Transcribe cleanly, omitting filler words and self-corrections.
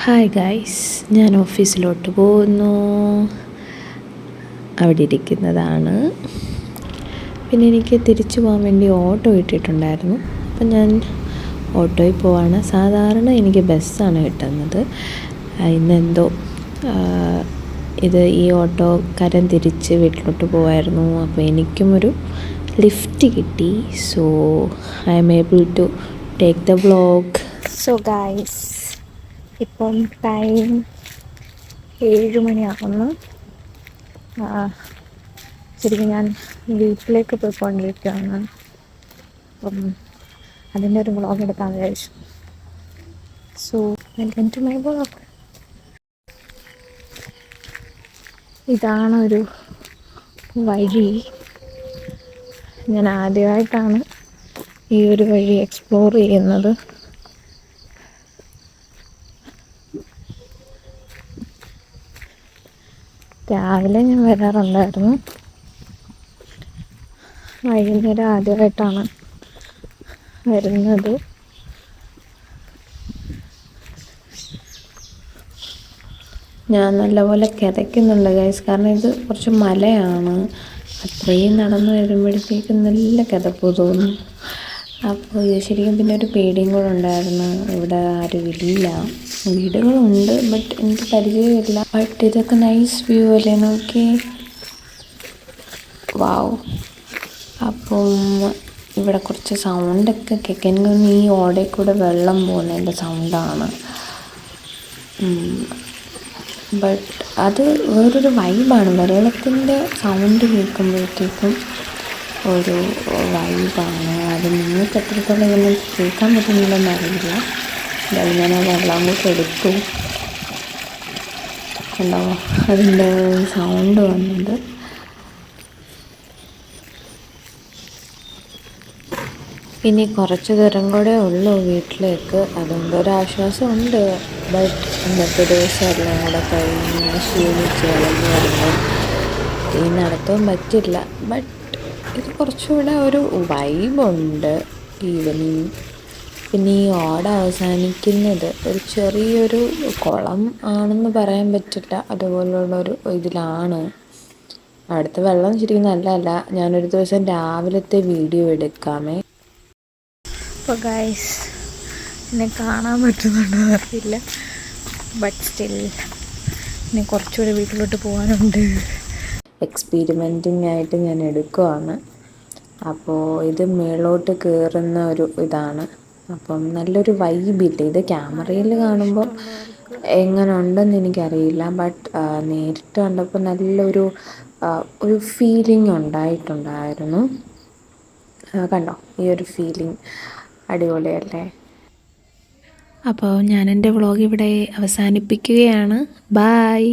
Hi guys, ഞാൻ ഓഫീസിലോട്ട് പോകുന്നു. അവിടെ ഇരിക്കുന്നതാണ്. പിന്നെ എനിക്ക് തിരിച്ചു പോകാൻ വേണ്ടി ഓട്ടോ ഇട്ടിട്ടുണ്ടായിരുന്നു. അപ്പം ഞാൻ ഓട്ടോയിൽ പോവാണ്. സാധാരണ എനിക്ക് ബസ്സാണ് കിട്ടുന്നത്. ഇന്നെന്തോ ഈ ഓട്ടോക്കാരൻ തിരിച്ച് വീട്ടിലോട്ട് പോവായിരുന്നു. അപ്പോൾ എനിക്കും ഒരു ലിഫ്റ്റ് കിട്ടി. So I am able to take the vlog. So guys, ഇപ്പം ടൈം 7 മണിയാകുന്നു. ശരിക്കും ഞാൻ വീട്ടിലേക്ക് പോയിക്കൊണ്ടിരിക്കുകയാണ്. അപ്പം അതിൻ്റെ ഒരു വ്ളോഗ് എടുക്കാൻ വിചാരിച്ചു. So welcome to my vlog. ഇതാണ് ഒരു വഴി. ഞാൻ ആദ്യമായിട്ടാണ് ഈ ഒരു വഴി എക്സ്പ്ലോർ ചെയ്യുന്നത്. രാവിലെ ഞാൻ വരാറുണ്ടായിരുന്നു. വൈകുന്നേരം ആദ്യമായിട്ടാണ് വരുന്നത്. ഞാൻ നല്ലപോലെ കിതയ്ക്കുന്നുണ്ട് ഗൈസ്, കാരണം ഇത് കുറച്ച് മലയാണ്. അത്രയും നടന്ന് വരുമ്പോഴത്തേക്കും നല്ല കിതപ്പ് തോന്നും. അപ്പോൾ ഇത് ശരിക്കും പിന്നെ ഒരു പേടിയും കൂടെ ഉണ്ടായിരുന്നു. ഇവിടെ ആരുമില്ല, വീടുകളുണ്ട്, ബട്ട് എനിക്ക് പരിചയമില്ല. ബട്ട് ഇതൊക്കെ നൈസ് വ്യൂ അല്ലേ, നോക്കി. വാവ്. അപ്പം ഇവിടെ കുറച്ച് സൗണ്ടൊക്കെ കേൾക്കാൻ, ഈ ഓടയിൽ കൂടെ വെള്ളം പോകുന്നതിൻ്റെ സൗണ്ടാണ്. ബട്ട് അത് വേറൊരു വൈബാണ്. വെള്ളത്തിൻ്റെ സൗണ്ട് കേൾക്കുമ്പോഴത്തേക്കും ഒരു വൈബാണ്. അത് നിങ്ങൾക്ക് എത്രത്തോളം ഇങ്ങനെ കേൾക്കാൻ പറ്റുന്നില്ലെന്ന് അറിയില്ല. എന്തായാലും ഞാൻ ആ വെള്ളം കൂടെ എടുത്തു. കണ്ടോ, അതിൻ്റെ സൗണ്ട് വന്നത്. ഇനി കുറച്ച് ദൂരം കൂടെ ഉള്ളൂ വീട്ടിലേക്ക്. അതുകൊണ്ട് ഒരാശ്വാസമുണ്ട്. ബട്ട് ഇന്നത്തെ ദിവസം എല്ലാം കൂടെ കഴിഞ്ഞ് ക്ഷീണിച്ച് വളർന്നു വരുമ്പോൾ ഈ നടത്തവും പറ്റില്ല. ബട്ട് ഇത് കുറച്ചുകൂടെ ഒരു വൈബുണ്ട് ഈവനിങ്. പിന്നെ ഈ ഓട അവസാനിക്കുന്നത് ഒരു ചെറിയൊരു കുളം ആണെന്ന് പറയാൻ പറ്റില്ല, അതുപോലുള്ളൊരു ഇതിലാണ്. അടുത്ത വെള്ളം ശരിക്കും നല്ലതല്ല. ഞാനൊരു ദിവസം രാവിലത്തെ വീഡിയോ എടുക്കാമേ. അപ്പോൾ ഗൈസ്, എന്നെ കാണാൻ പറ്റുന്നുണ്ടോ അറിയില്ല. ബട്ട് സ്റ്റിൽ എന്നെ കുറച്ചുകൂടെ വീട്ടിലോട്ട് പോകാനുണ്ട്. എക്സ്പീരിമെൻറ്റിംഗ് ആയിട്ട് ഞാൻ എടുക്കുവാണ്. അപ്പോൾ ഇത് മേളോട്ട് കയറുന്ന ഒരു ഇതാണ്. അപ്പം നല്ലൊരു വൈബില്ല. ഇത് ക്യാമറയിൽ കാണുമ്പോൾ എങ്ങനെ ഉണ്ടെന്ന് എനിക്കറിയില്ല. ബട്ട് നേരിട്ട് കണ്ടപ്പോൾ നല്ലൊരു ഫീലിംഗ് ഉണ്ടായിട്ടുണ്ടായിരുന്നു. കണ്ടോ, ഈ ഒരു ഫീലിംഗ് അടിപൊളിയല്ലേ. അപ്പോൾ ഞാൻ എൻ്റെ വ്ളോഗ് ഇവിടെ അവസാനിപ്പിക്കുകയാണ്. ബായ്.